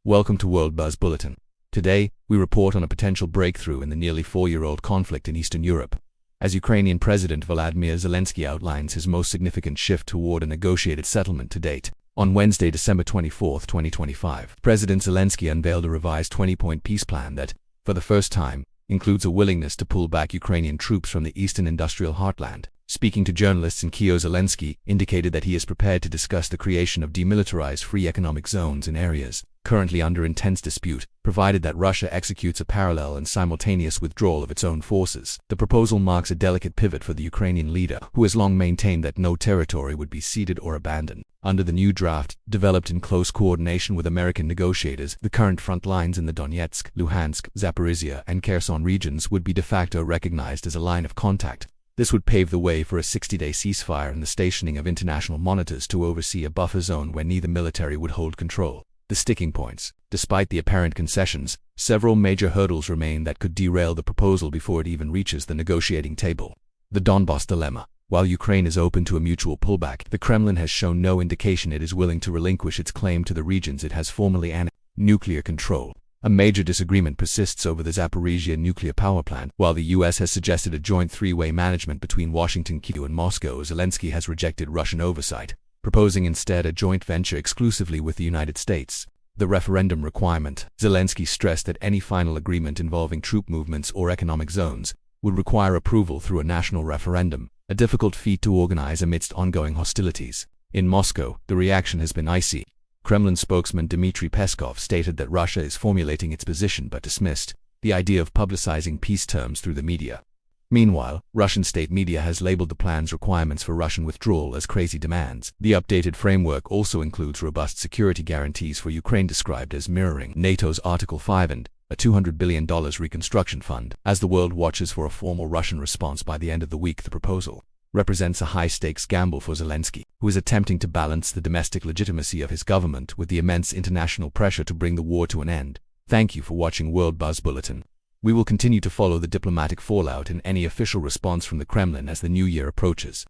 Welcome to World Buzz Bulletin. Today, we report on a potential breakthrough in the nearly 4-year-old conflict in Eastern Europe, as Ukrainian President Volodymyr Zelenskyy outlines his most significant shift toward a negotiated settlement to date. On Wednesday, December 24, 2025, President Zelenskyy unveiled a revised 20-point peace plan that, for the first time, includes a willingness to pull back Ukrainian troops from the eastern industrial heartland. Speaking to journalists in Kyiv, Zelenskyy indicated that he is prepared to discuss the creation of demilitarized free economic zones in areas currently under intense dispute, provided that Russia executes a parallel and simultaneous withdrawal of its own forces. The proposal marks a delicate pivot for the Ukrainian leader, who has long maintained that no territory would be ceded or abandoned. Under the new draft, developed in close coordination with American negotiators, the current front lines in the Donetsk, Luhansk, Zaporizhzhia, and Kherson regions would be de facto recognized as a line of contact. This would pave the way for a 60-day ceasefire and the stationing of international monitors to oversee a buffer zone where neither military would hold control. The sticking points. Despite the apparent concessions, several major hurdles remain that could derail the proposal before it even reaches the negotiating table. The Donbas dilemma. While Ukraine is open to a mutual pullback, the Kremlin has shown no indication it is willing to relinquish its claim to the regions it has formally annexed. Nuclear control. A major disagreement persists over the Zaporizhzhia nuclear power plant. While the U.S. has suggested a joint three-way management between Washington, Kyiv, and Moscow, Zelenskyy has rejected Russian oversight, proposing instead a joint venture exclusively with the United States. The referendum requirement. Zelenskyy stressed that any final agreement involving troop movements or economic zones would require approval through a national referendum, a difficult feat to organize amidst ongoing hostilities. In Moscow, the reaction has been icy. Kremlin spokesman Dmitry Peskov stated that Russia is formulating its position but dismissed the idea of publicizing peace terms through the media. Meanwhile, Russian state media has labeled the plan's requirements for Russian withdrawal as crazy demands. The updated framework also includes robust security guarantees for Ukraine described as mirroring NATO's Article 5 and a $200 billion reconstruction fund. As the world watches for a formal Russian response by the end of the week, the proposal represents a high-stakes gamble for Zelenskyy, who is attempting to balance the domestic legitimacy of his government with the immense international pressure to bring the war to an end. Thank you for watching World Buzz Bulletin. We will continue to follow the diplomatic fallout and any official response from the Kremlin as the new year approaches.